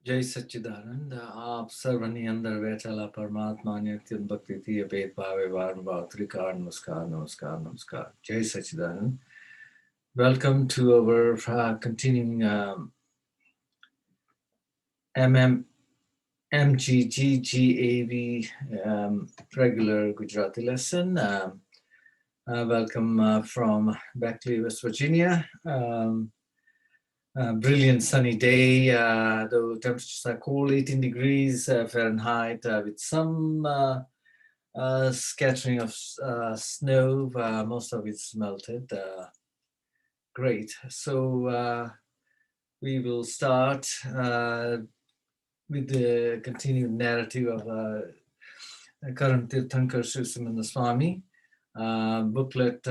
जय सच्चिदानंद। आप सर्वनि अंदर बैठेला परमात्मा ने अत्यंत भक्ति थी अभेद भावे वार भाव त्रिकार नमस्कार नमस्कार नमस्कार जय सच्चिदानंद. Welcome to our continuing MM MGGGAV regular Gujarati lesson. Welcome from Beckley, West Virginia. Brilliant sunny day, though temperatures are cool, 18 degrees Fahrenheit, with some scattering of snow. Most of it's melted. Great. So we will start with the continued narrative of current Tirthankar Sri Simandhar Swami booklet.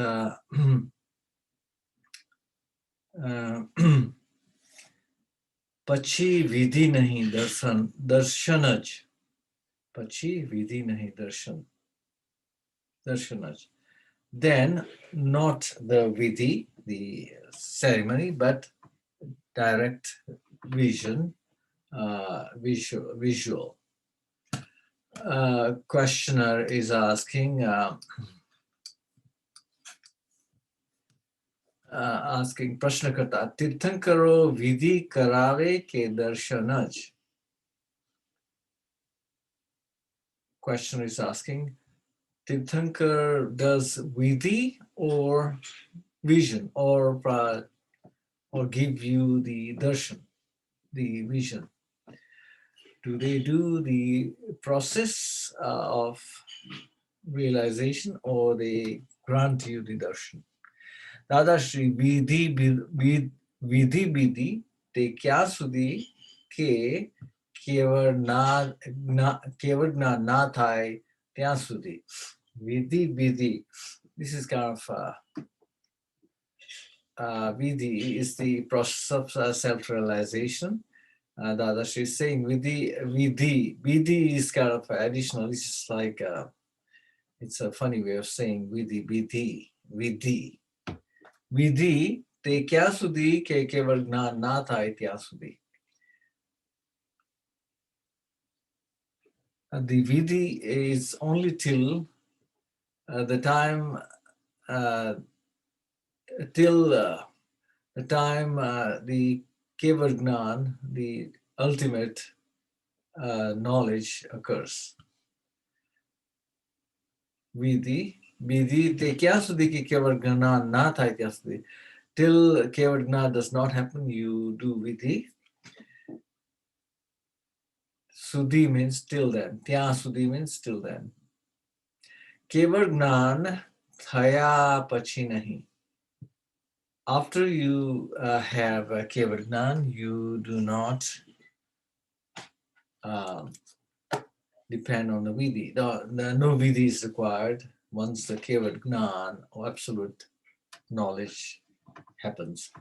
પછી વિધિ નહીં દર્શન જ પછી વિધિ નહીં દર્શન જ. Then not the vidhi, the ceremony, but direct vision, visual. Questioner is asking प्रश्न करता तीर्थंकरो विधि करावे के दर्शन ज. Questioner is asking, Tirthankar does vidhi or vision or give you the darshan, the vision? Do they do the process of realization or they grant you the darshan? दादा श्री विधि विधि ते क्या सुधी के केवल ना थाय त्या सुधी. Vidhi, this is kind of vidhi is the process of self-realization. Dada Shri is saying vidhi is kind of additional. It's just like it's a funny way of saying vidhi. विधि ते क्या सुधी के केवल ज्ञान ना था त्या सुधी. The vidhi is only till the time the keval gnan, the ultimate knowledge occurs. Vidhi te kya sudhi ki keval gnan na tha tya sudhi. Till keval gnan does not happen, you do vidhi. Sudhi means till then. Tya sudhi means till then. Keval gnan thaya pachi nahi. After you have keval gnan, you do not depend on the vidhi. No vidhi is required once the keval gnan or absolute knowledge happens.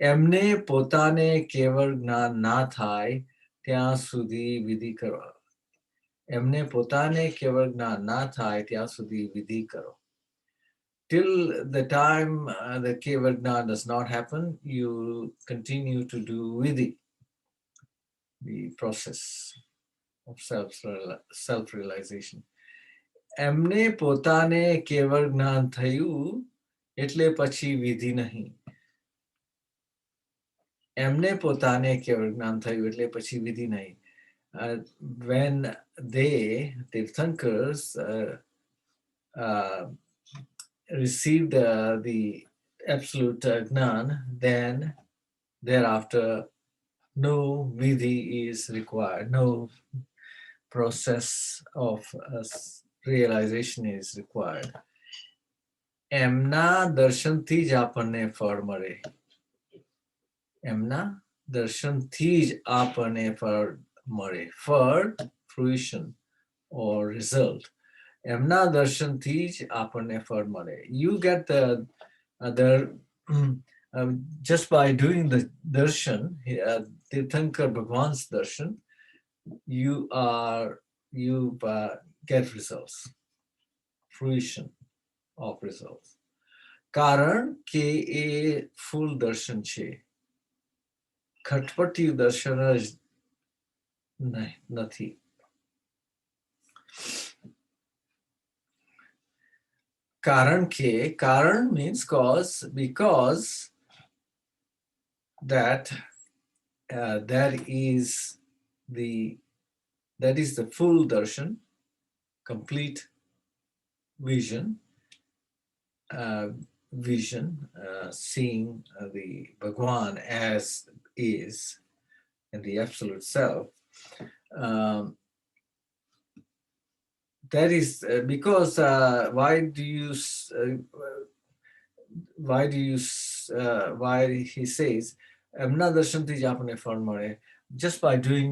Emne potane keval gnan na thai ત્યાં સુધી વિધિ કરો. એમને પોતાને કેવળ જ્ઞાન ના થાય ત્યાં સુધી વિધિ કરો. Till the time the keval gnan does not happen, you continue to do vidhi, the process of self-realization. એમને પોતાને કેવળ જ્ઞાન થયું એટલે પછી વિધિ નહીં. એમને પોતાને કેવળ જ્ઞાન થયું એટલે પછી વિધિ નહીં. When they, Tirthankars, received the absolute Gnan, then thereafter no vidhi is required, no process of realization is required. એમના દર્શનથી જ આપણને ફળ મળે. એમના દર્શનથી જ આપણને ફળ મળે. ફળ, fruition or result. એમના દર્શનથી જ આપણને ફળ મળે. You get the just by doing the darshan, Tirthankar Bhagwan's darshan, you get results, fruition of results. કારણ કે એ full darshan છે. ખટપટી દર્શન જ નથી. Karan means cause, because that that is the full darshan, complete vision, seeing the Bhagwan as is and the absolute self. Um, that is because why he says એમના દર્શનથી જ આપણને ફળ મળે. Just by doing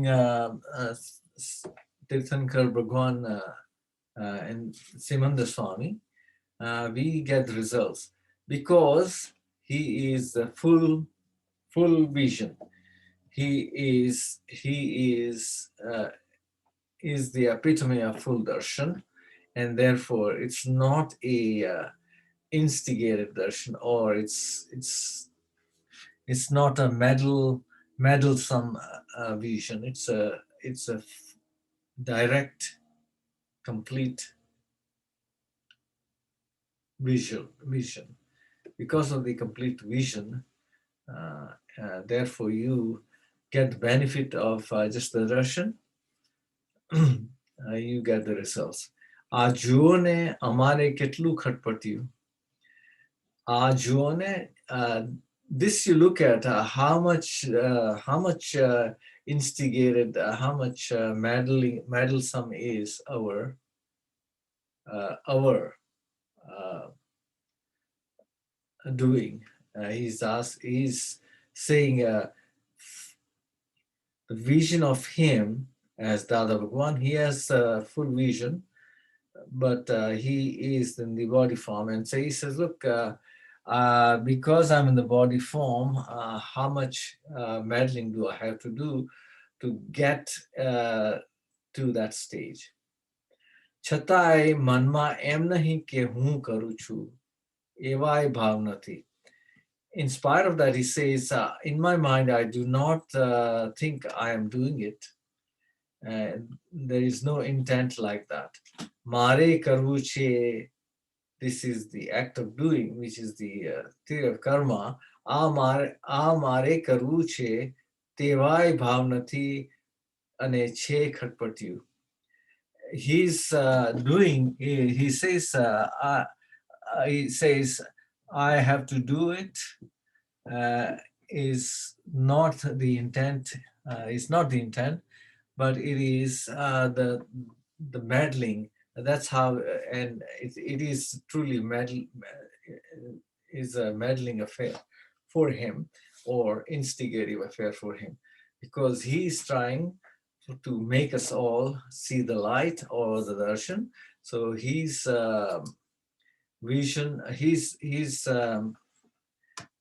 Tirthankar Bhagwan and Simandhar Swami, we get the results because he is the full vision. He is the epitome of full darshan, and therefore it's not a instigated darshan, or it's not a meddlesome vision. It's a direct, complete vision. Because of the complete vision, therefore you get the benefit of just the darshan. You get the results. આ જુઓને અમારે કેટલું ખટપટ્યું. આ જુઓને, this you look at how much instigated, how much meddlesome is our doing. He's saying the vision of him as Dada Bhagwan. He has full vision, but he is in the body form, and so he says, look, because I'm in the body form, how much meddling do I have to do to get to that stage? છતાંય મનમાં એમ નહીં કે હું કરું છું, એવાય ભાવ નથી. In spite of that, he says, in my mind, I do not think I am doing it. There is no intent like that. Mare karvu che, this is the act of doing, which is the theory of karma. A mare karvu che, tevai bhav nathi ane che khatpatyu. He's doing, he says, I have to do it, is not the intent, but it is the meddling. That's how, and it is truly is a meddling affair for him, or instigative affair for him, because he is trying to make us all see the light or the darshan. So his vision,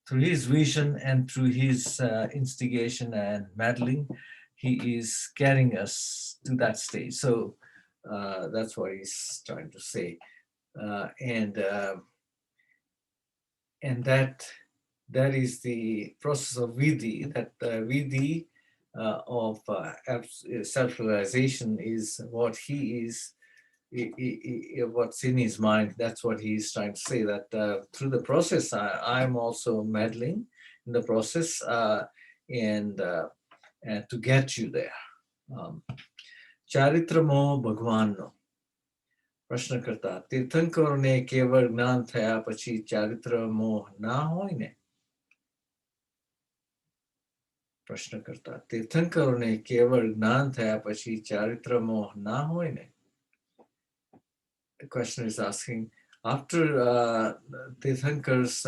through his vision and through his instigation and meddling, he is carrying us to that stage. So that's what he's trying to say, and that is the process of vidhi. That vidhi of self-realization is what he is, what's in his mind. That's what he's trying to say, that through the process I'm also meddling in the process, and to get you there. ચારિત્રમો ભગવાનનો. પ્રશ્ન કરતા, તીર્થંકરોને કેવળ જ્ઞાન થયા પછી ચારિત્ર મોહ ના હોય ને? પ્રશ્ન કરતા, તીર્થંકરોને કેવળ જ્ઞાન થયા પછી ચારિત્ર મોહ ના હોય ને? The question is asking, after Tirthankars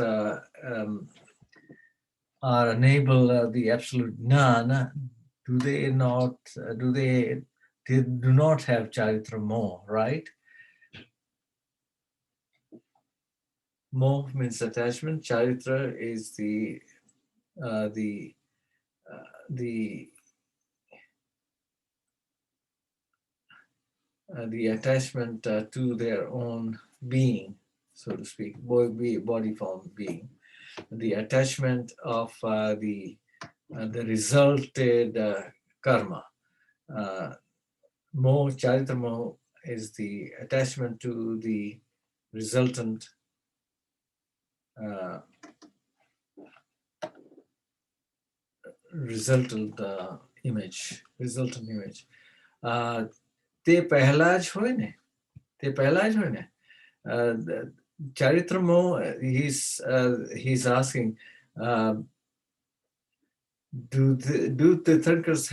are enable the absolute jnana, they do not have charitra moh, right? Moh means attachment. Charitra is the attachment to their own being, so to speak, body form being. The attachment of the resulted karma. Moh, charitra moh is the attachment to the resultant uh, image, resultant image. તે પહેલા જ હોય ને, તે પહેલા જ હોય ને. Charitra moh, he's asking, do Tirthankars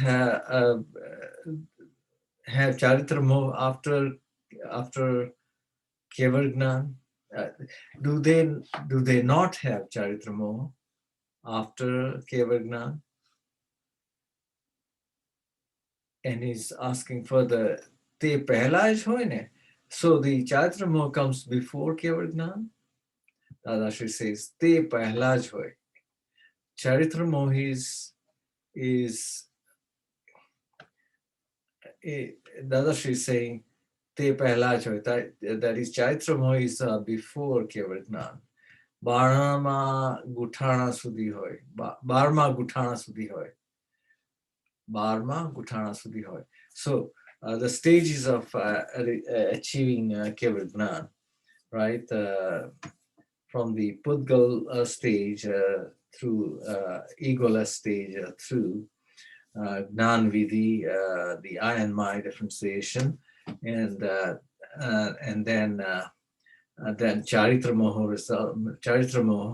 have charitra moh after Keval Gnan? Do they not have charitra moh after Keval Gnan? And he's asking further, te pehla જ હોય ne? So the charitra moh comes before Keval Gnan. Dadashi says, te pehla j hoy. Charitra moh is Dadashi is saying, te pehla j hoy. That is, charitra moh is before Keval Gnan. 12મા ગુઠાણા સુધી હોય, 12મા ગુઠાણા સુધી હોય, 12મા ગુઠાણા સુધી હોય. So the stages of achieving Keval Gnan, right? From the Pudgal stage through egoless stage through Gnan Vidhi, the I and my differentiation, and then Charitra Moho result, Charitra Moho,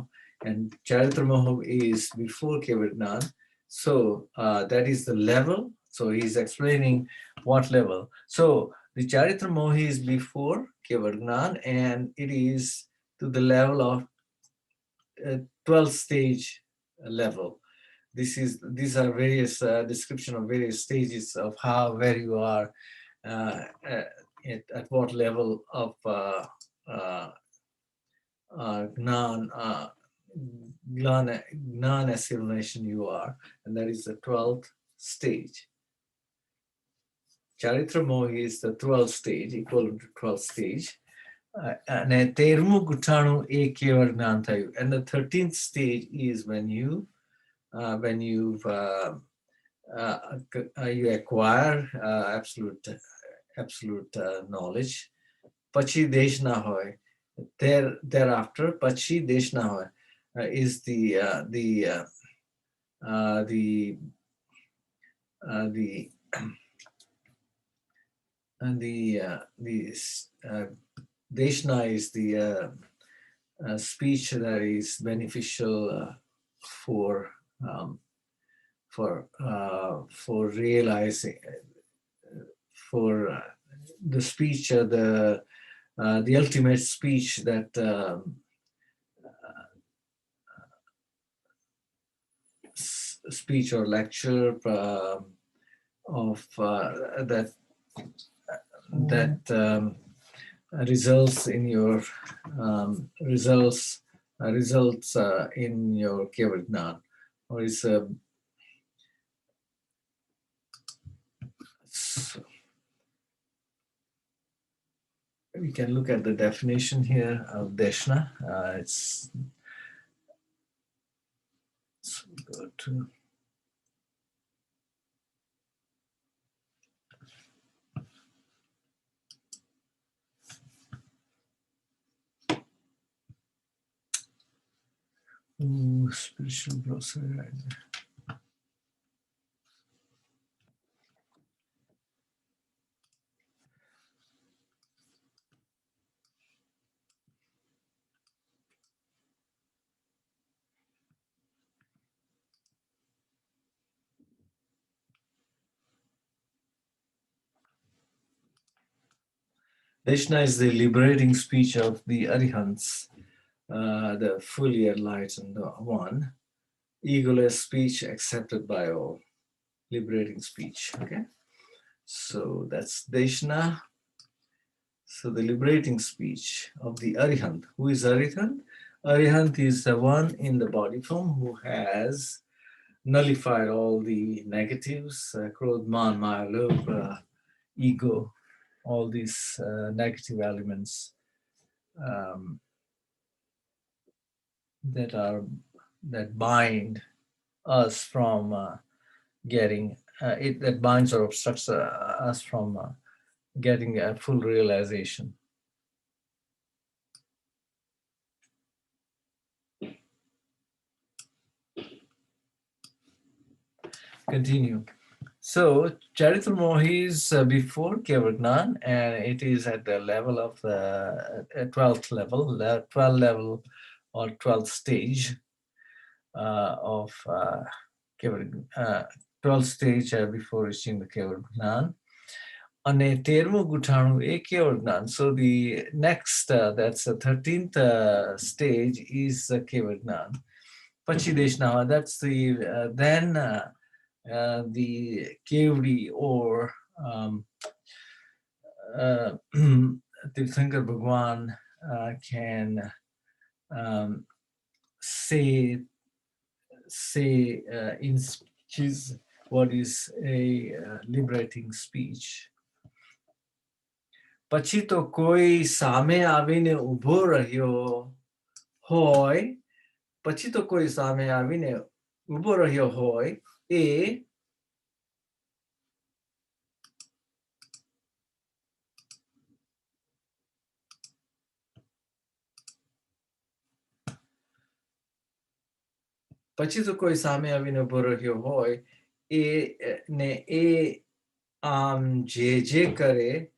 and Charitra Moho is before Keval Gnan. So that is the level. So he's explaining what level. So the Charitra Moho is before Keval Gnan, and it is to the level of 12th stage level. These are various description of various stages of where you are at what level of Gnan assimilation you are, and that is the 12th stage. Charitra moh is the 12th stage, equivalent to 12th stage. And termu gutanu e keval gnan thayu. And the 13th stage is when you acquire absolute knowledge. Pachi desh na hoy. Thereafter, pachi desh na hoy is the Deshna is the speech that is beneficial for realizing, for the speech, the ultimate speech that speech or lecture of that results in your results in your Keval Gnan, or is we can look at the definition here of Deshna. It's go to spiritual glossary. Deshna is the liberating speech of the Arihants, the fully enlightened one, egoless speech accepted by all, liberating speech. Okay, so that's Deshna. So the liberating speech of the Arihant. Who is Arihant? Arihant is the one in the body form who has nullified all the negatives, Krodh, Man, Maya, Lobh, ego, all these negative elements that bind us from getting that binds or obstructs us from getting a full realization. Continue. So Charitamrita Mohi is before Kevargnan, and it is at the level of the 12th level, the 12th level or 12th stage of Kevargnan, 12th stage before reaching the Kevargnan. Ane Termo Gutanu e Kevargnan. So the next, that's the 13th stage is Kevargnan. Pachideshna, that's the then the Kevri or Tirthankar Bhagwan can say in his what is a liberating speech. પછી તો કોઈ સામે આવીને ઊભો રહ્યો હોય, પછી તો કોઈ સામે આવીને ઊભો રહ્યો હોય એ પછી તો કોઈ સામે આવીને ઊભો રહ્યો હોય એ ને એ આમ જે કરે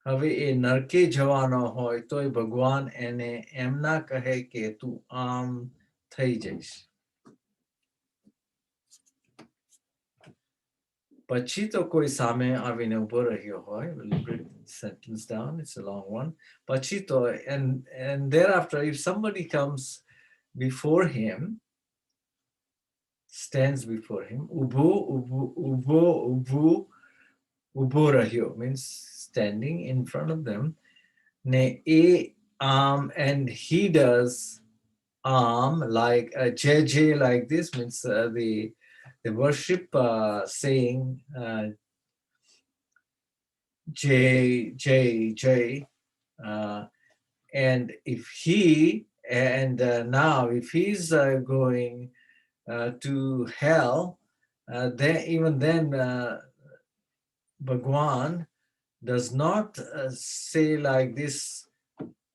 હવે એ નરકે જવાનો હોય તોય ભગવાન એને એમ ના કહે કે તું આમ થઈ જઈશ. પછી તો કોઈ સામે આવીને ઊભો રહ્યો હોય. We'll break the sentence down, it's a long one. પછી તો, and thereafter if somebody comes before him, stands before him, ubo rahyo means standing in front of them, ne e and he does like jj like this means the worship saying jay jay jay and if he and now if he's going to hell, then even then Bhagwan does not say like this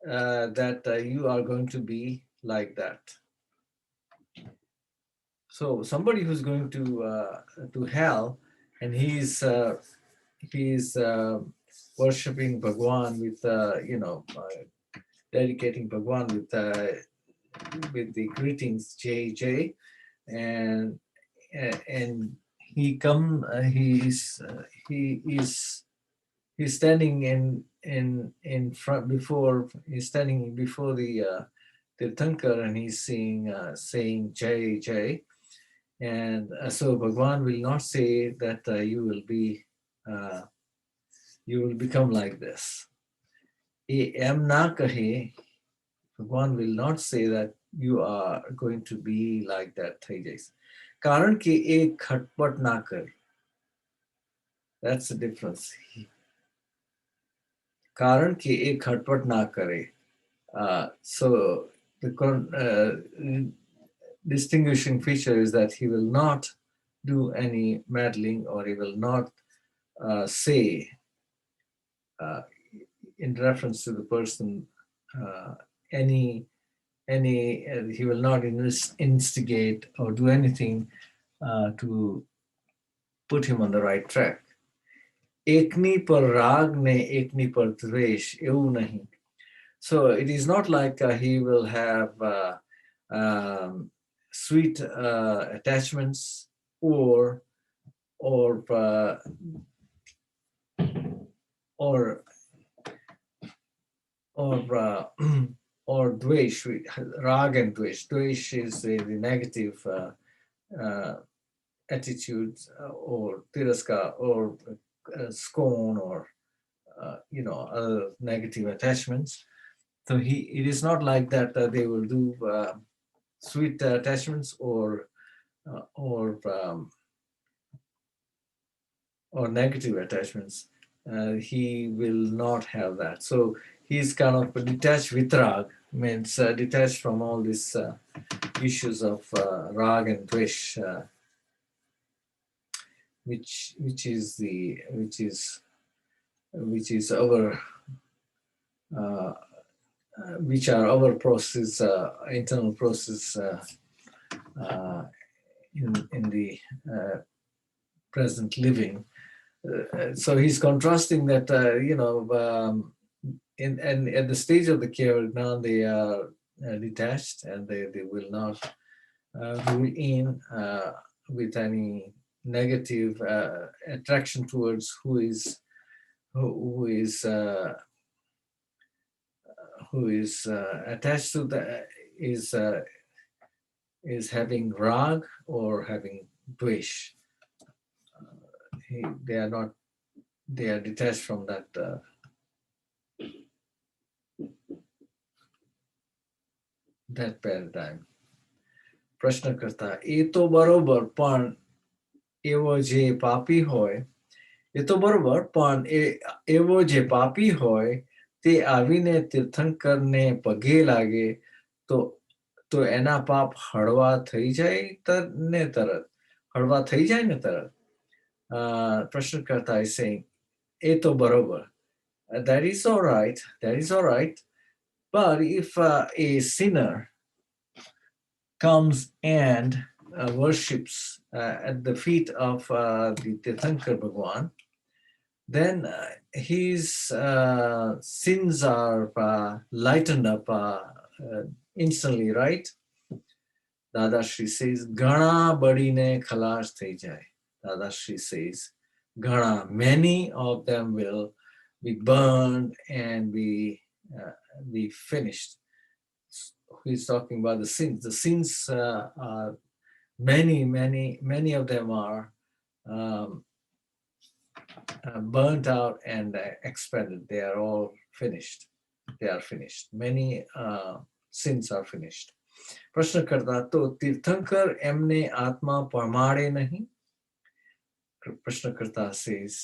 that you are going to be like that. So somebody who's going to hell and he's worshipping Bhagwan with dedicating Bhagwan with the greetings JJ, and he's standing in front before he's standing before the Tirthankar and he's saying Jai Jai, and so Bhagwan will not say that you will become like this. Em na kahe, Bhagwan will not say that you are going to be like that. Karan ke ek khatpat na kar. That's the difference. Karan ke ek khatpat na kare. So the distinguishing feature is that he will not do any meddling, or he will not say in reference to the person he will not instigate or do anything to put him on the right track. Ekni par rag ne ekni par dvesh, એવું nahi. So it is not like he will have sweet attachments or dvesh, rag and dvesh. Dvesh is the negative attitude, or tiraska, or scorn, or other negative attachments. So it is not like that they will do sweet attachments or negative attachments. He will not have that. So he's kind of detached. Vitrag means detached from all these issues of rag and dvesh. which is our uh, which are our process, internal process uh, in the present living. So he's contrasting that and at the stage of the Keval Gnan, they are detached, and they will not rule in with any negative attraction towards who is attached to the is having rag or having dvesh. They are not. They are detached from that. That paradigm. પ્રશ્ન કરતા એ તો બરોબર પણ એવો જે પાપી હોય એ તો બરોબર પણ એવો જે પાપી હોય તે આવીને તીર્થંકરને પગે લાગે તો તો એના પાપ હળવા થઈ જાય ને તરત હળવા થઈ જાય ને તરત. પ્રશ્ન કરતા is saying એ તો બરોબર, that is all right, but if a sinner comes and worships at the feet of the Tirthankar Bhagwan, then his sins are lightened up instantly, right? Dada Shri says, Gana badine khalash thai jai. Dada Shri says, Gana, many of them will be burned and be finished. He's talking about the sins. The sins are many of them are burnt out and expended. They are all finished. They are finished. Many sins are finished. પ્રશ્ન કરતા તો તીર્થંકર એમને આત્મા પમાડે નહીં. પ્રશ્ન કરતા says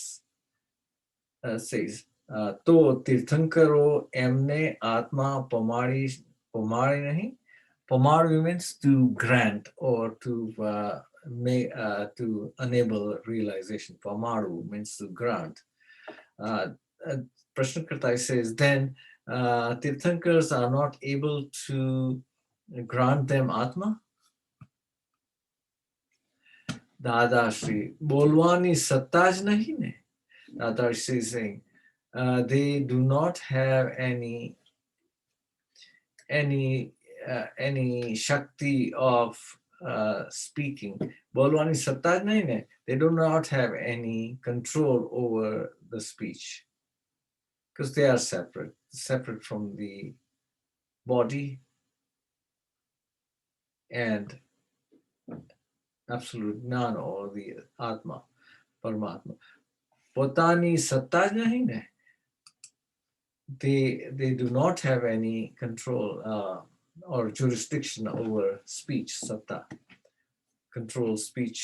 તો તીર્થંકરો એમને આત્મા પમાડે નહીં. Pamaru means to grant or to enable realization. Pamaru means to grant. Prashnakartai says, then Tirthankars are not able to grant them Atma. Dada Shri, bolwani satta જ નહીં ને. Dada Shri is saying, they do not have any shakti of speaking. Bolwani satta જ નહીં ને. They do not have any control over the speech because they are separate from the body and absolute Gnan or the Atma, Paramatma. Potani satta જ નહીં ને. They do not have any control or jurisdiction over speech, satta, control speech.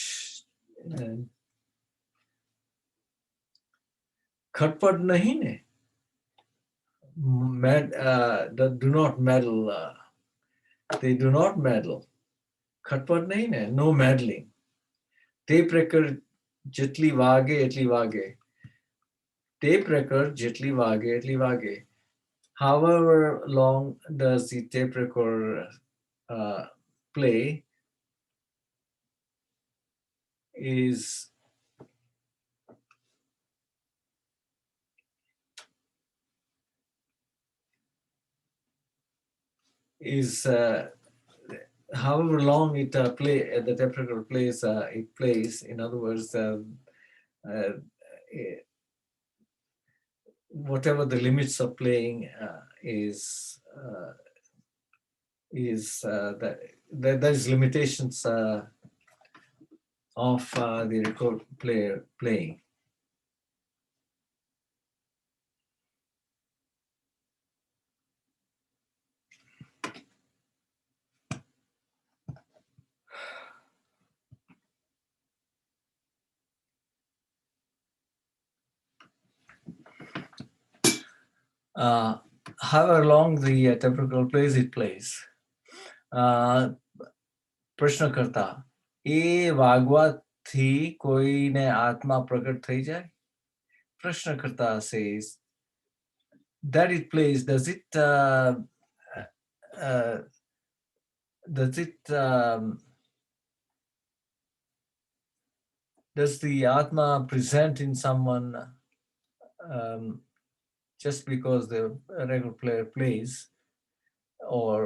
Khatpad nahi ne, do not meddle. They do not meddle. Khatpad nahi ne, no meddling. Tape record jetli vage etli vage. Tape record jetli vage etli vage. However long does the tape record play is however long it the tape record plays, it plays. In other words, whatever the limits of playing is that there is limitations of the record player playing. However long the tape record plays, it plays. પ્રશ્ન કરતા એ વાગવા થી કોઈને આત્મા પ્રગટ થઈ જાય? પ્રશ્નકર્તા says that it plays. Uh, does it does the Atma present in someone um, just because the regular player plays, or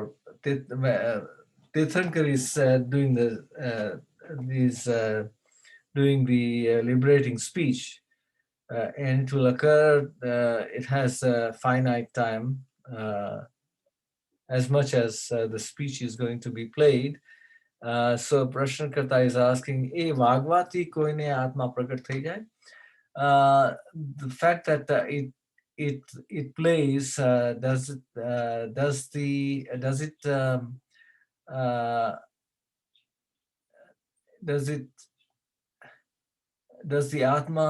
Tirthankar is doing the liberating speech, and it will occur. It has a finite time, as much as the speech is going to be played. So Prashnakarta is asking, "ए वागवाती कोइने आत्मा प्रकट થઈ જાય?" The fact that it plays, does the Atma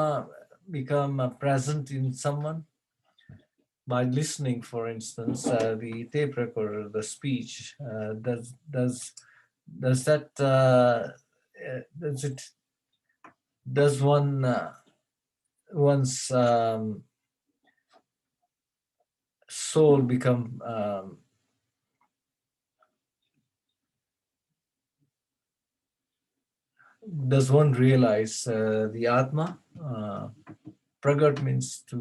become present in someone by listening? For instance, the tape recorder, the speech, does that does one's soul become does one realize the Atma? Pragat means to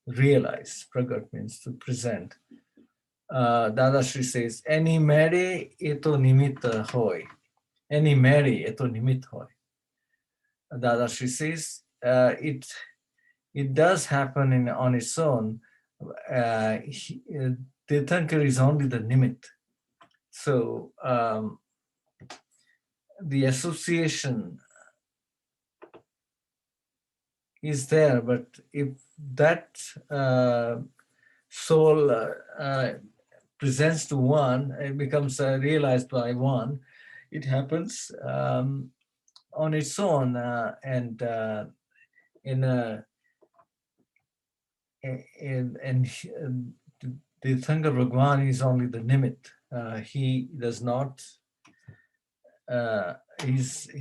realize. Pragat means to present. Dada Shree says, "Any mere eto nimitta hoy." Any mere eto nimit hoy. Dada Shree says, it does happen on its own. Tirthankar is only the nimit. So the association is there, but if that soul presents to one, it becomes realized by one, it happens on its own, and in a the Tirthankar Bhagwan is only the nimit. He does not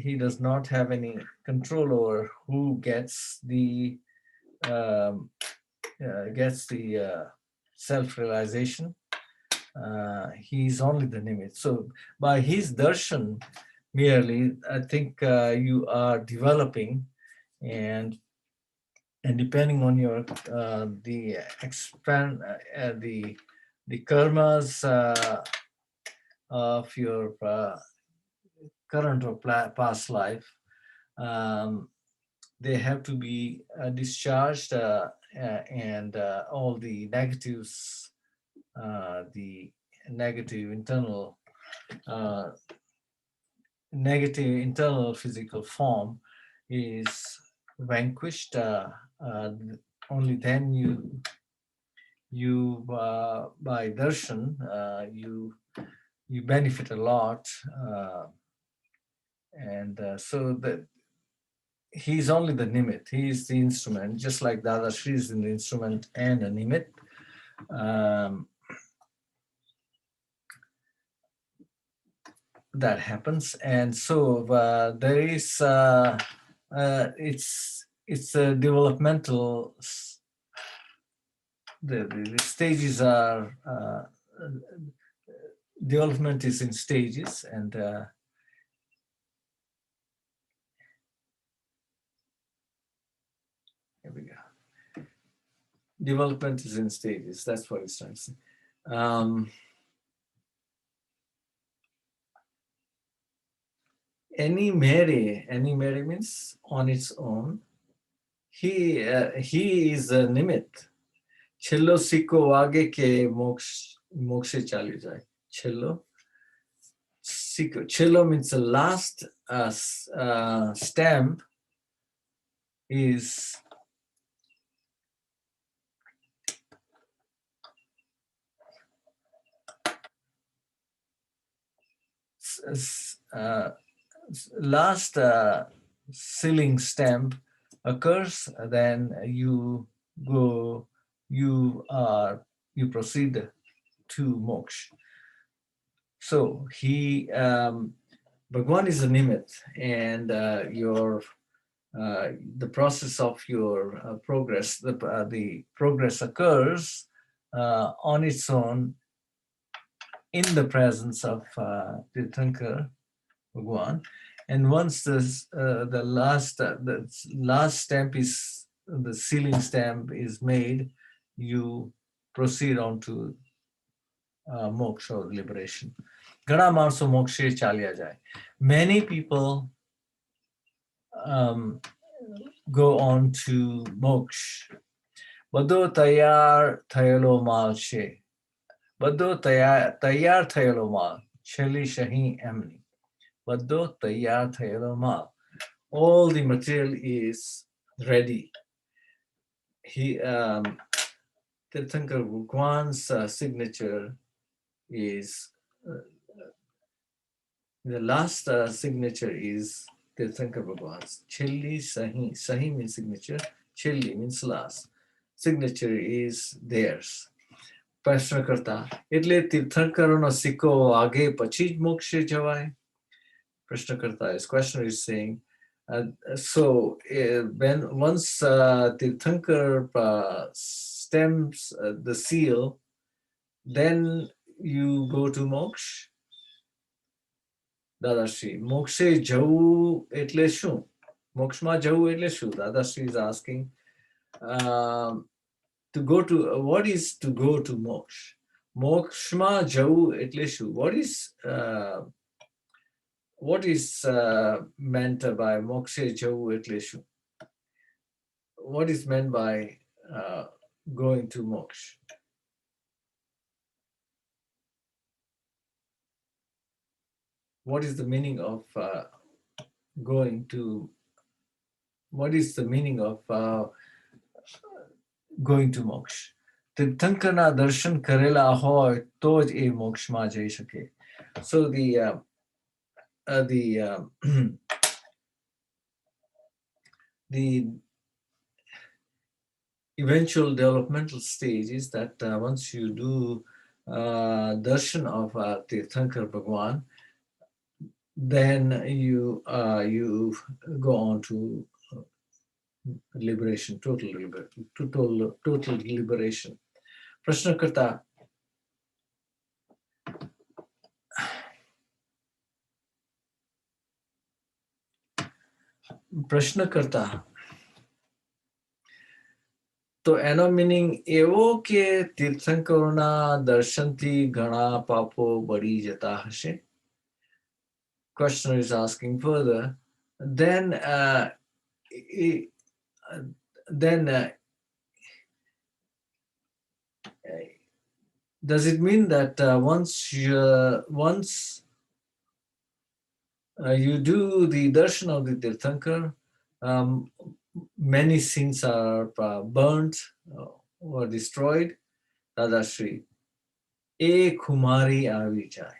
he does not have any control over who gets the self-realization. He's only the nimit. So by his darshan merely, I think you are developing, and depending on your the expand the karmas of your current or past life, they have to be discharged, and all the negatives, the negative internal physical form is vanquished. Only then you by darshan you benefit a lot, and so that he's only the nimit. He's the instrument, just like Dada Shree is the instrument and a nimit. That happens, and so there is it's a developmental. The stages are development is in stages, and here we go. Development is in stages. That's what it's trying to say. Any mere means on its own. He is a nimit. Chillo sikko wage ke mokshe chali jai. Chillo sikko. Chillo means the last stamp is last sealing stamp occurs, then you proceed to moksha. So he Bhagwan is a nimit, and the process of your progress, the progress occurs on its own in the presence of Tirthankar Bhagwan. And once the last stamp is the sealing stamp is made, you proceed on to moksha or liberation. Gana manso mokshe chalya jai. Many people go on to moksha. Bado tayar thayalo mal she. Bado tayar thayalo mal. Cheli shahi emni. Bado tayar thayalo mal. All the material is ready. Tirthankar Bhagwan's signature is the last signature is Tirthankar Bhagwan's. Chilli Sahi. Sahi means signature. Chilli means last. Signature is theirs. પ્રશ્ન કરતા એટલે તીર્થંકરોનો સિક્કો આગે પછી જ મોક્ષે જવાય. પ્રશ્નકર્તા is questioner is saying, when once Tirthankar stamps the seal, then you go to moksha. Dadashri મોક્ષે જવું એટલે શું? મોક્ષમાં જવું એટલે શું? Dadashri is asking, to go to what is to go to moksha? Mokshma jau etle shu. What is meant by mokshe jau etle shu? What is meant by going to moksha? What is the meaning of going to? What is the meaning of going to moksha? તીર્થંકરના દર્શન કરેલા હોય તો જ એ મોક્ષમાં જઈ શકે. So the eventual developmental stage is that once you do darshan of Tirthankar Bhagwan, then you go on to liberation, total liberation. પ્રશ્નકર્તા તો એનો મિનિંગ એવો કે તીર્થંકરોના દર્શનથી ઘણા પાપો બળી જતા હશે. Questioner is asking further, then does it mean that once you do the darshan of the Tirthankar, many sins are burnt or destroyed? Dadashri, e khumari avi jai.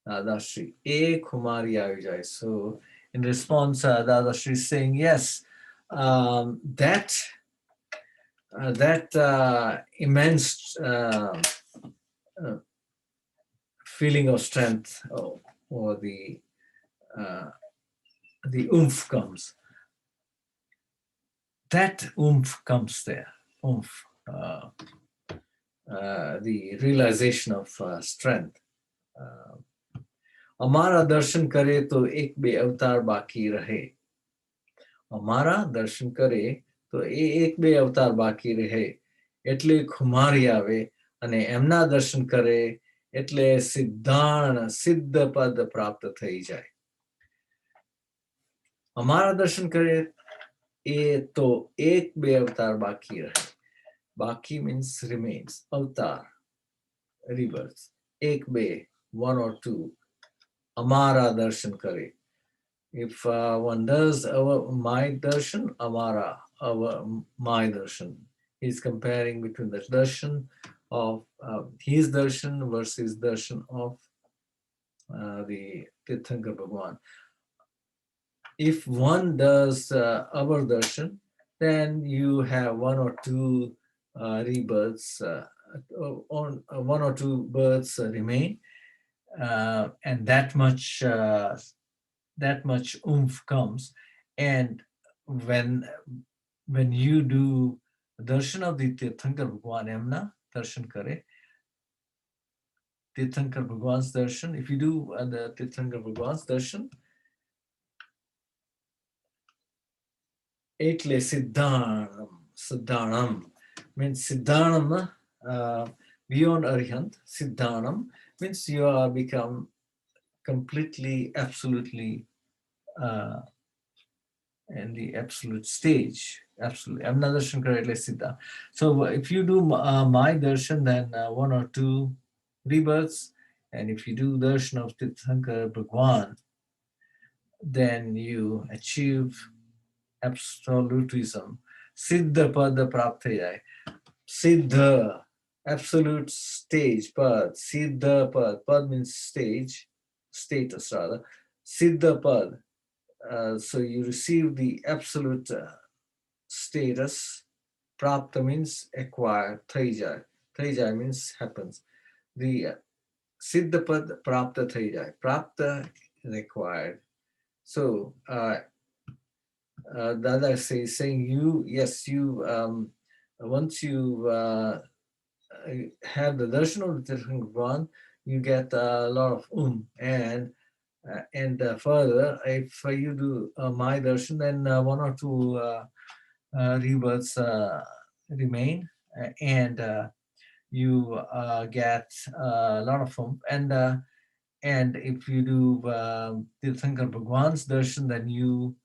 Dadashri, e khumari avi jai. So in response, Dadashri is saying, yes, that immense feeling of strength or the oomph comes. That oomph comes there. Oomph. The realization of strength. અમારા દર્શન કરે તો એક બે અવતાર બાકી રહે. અમારા દર્શન કરે તો એક બે અવતાર બાકી રહે. એટલે ખુમારી આવે અને એમના દર્શન કરે એટલે સિદ્ધ પદ પ્રાપ્ત થઈ જાય. અમારા દર્શન કરે એ તો એક બે અવતાર બાકી રહે. Baki means remains. Avatar, rebirth. Ek be, one or two. Amara darshan kare. If one does my darshan, Amara, my darshan. He's comparing between the darshan of his darshan versus darshan of the Tirthankar Bhagwan. If one does our darshan, then you have one or two rebirths, one or two births remain, and that much oomph comes. And when when you do darshan of the Tirthankar Bhagwan, emna darshan kare, Tirthankar Bhagwan's darshan, if you do the Tirthankar Bhagwan's darshan, etle siddhanam means siddhanam, beyond arihant. Siddhanam means you are become completely, absolutely uh, in the absolute stage. Absolutely. I'm not darshan correctly siddha. So if you do my darshan, then one or two rebirths. And if you do darshan of Tirthankar Bhagwan, then you achieve absolutism. Siddha pada praptaya. Siddha, absolute stage, pad. Siddha pad. Pad means stage, status rather. Siddha pad. So you receive the absolute status. Prapta means acquire. Thaijai. Thaijai means happens. The Siddha pad prapta thaijai. Prapta is acquired. So Dada saying you, yes, you, once you have the darshan of the Tirthankar Bhagwan, you get a lot of and further, if you do my darshan, then one or two rebirths remain, and you get a lot of and if you do Tirthankar Bhagwan's darshan, then you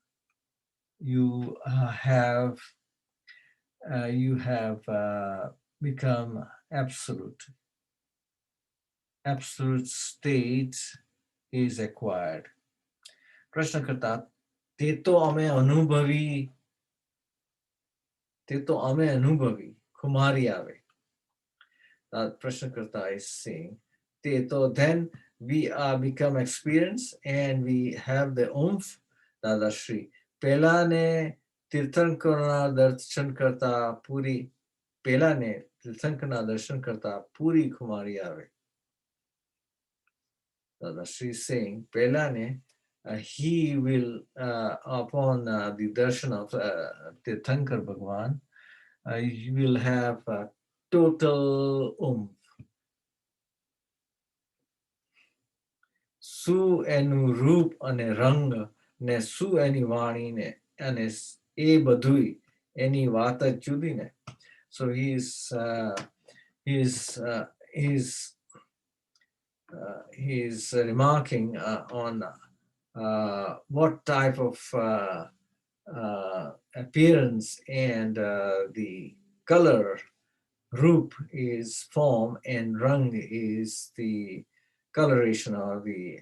have become absolute. Absolute state is acquired. प्रश्न करता ते तो हमें अनुभवी खुमारी आवे. प्रश्न करता is saying te to, then we become experienced and we have the oomph. Dada Shree pehla ne તીર્થંકરના દર્શન કરતા પૂરી પહેલા ને તીર્થંકરના દર્શન કરતા પૂરી ખુમારી આવે. Dada Shree saying પહેલા ne he will upon the darshan of Tirthankar Bhagwan, you will have total su એનું રૂપ અને રંગ ને su એની વાણી ને અને એ બધુંય એની વાત જ જુદી ને. So he's remarking on what type of appearance and the color. Roop is form and rang is the coloration or the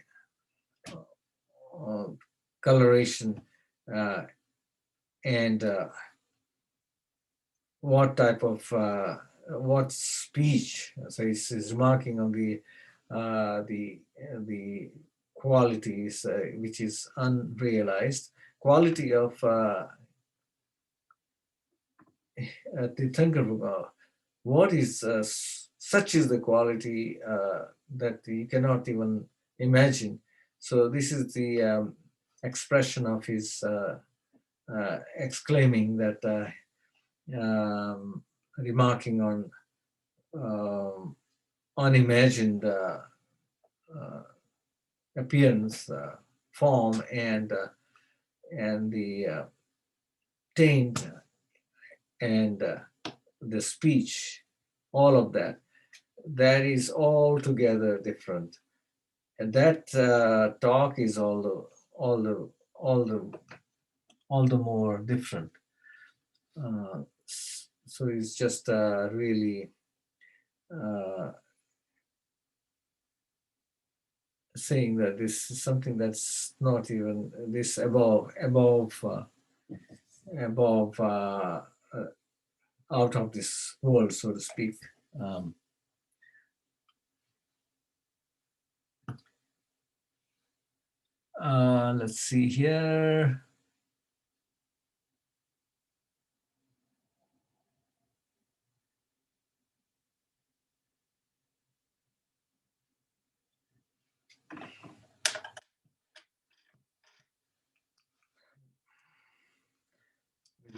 coloration, and what type of what speech. So he's remarking on the qualities which is unrealized quality of Tirthankar Bhagwan. What is such is the quality that you cannot even imagine. So this is the expression of his exclaiming that remarking on unimagined appearance, form, and the taint and the speech, all of that is altogether different. And that talk is all the more different. So it's just really saying that this is something that's not even this above out of this world, so to speak. Let's see here.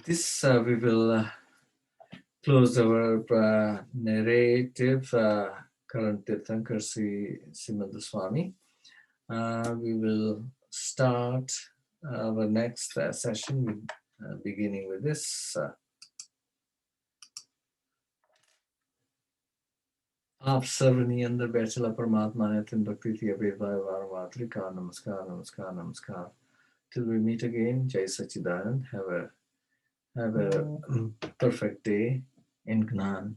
this, we will close our narrative, current Tirthankar Simandhar Swami. We will start our next session with beginning with this. आप सर्वनी अंदर बैठला परमात्मा ने तिन भक्ति थी अभेदभाव वारंवार त्रिकाल नमस्कार नमस्कार नमस्कार. Till we meet again, Jai Sachidanand. Have a perfect day in Gnan.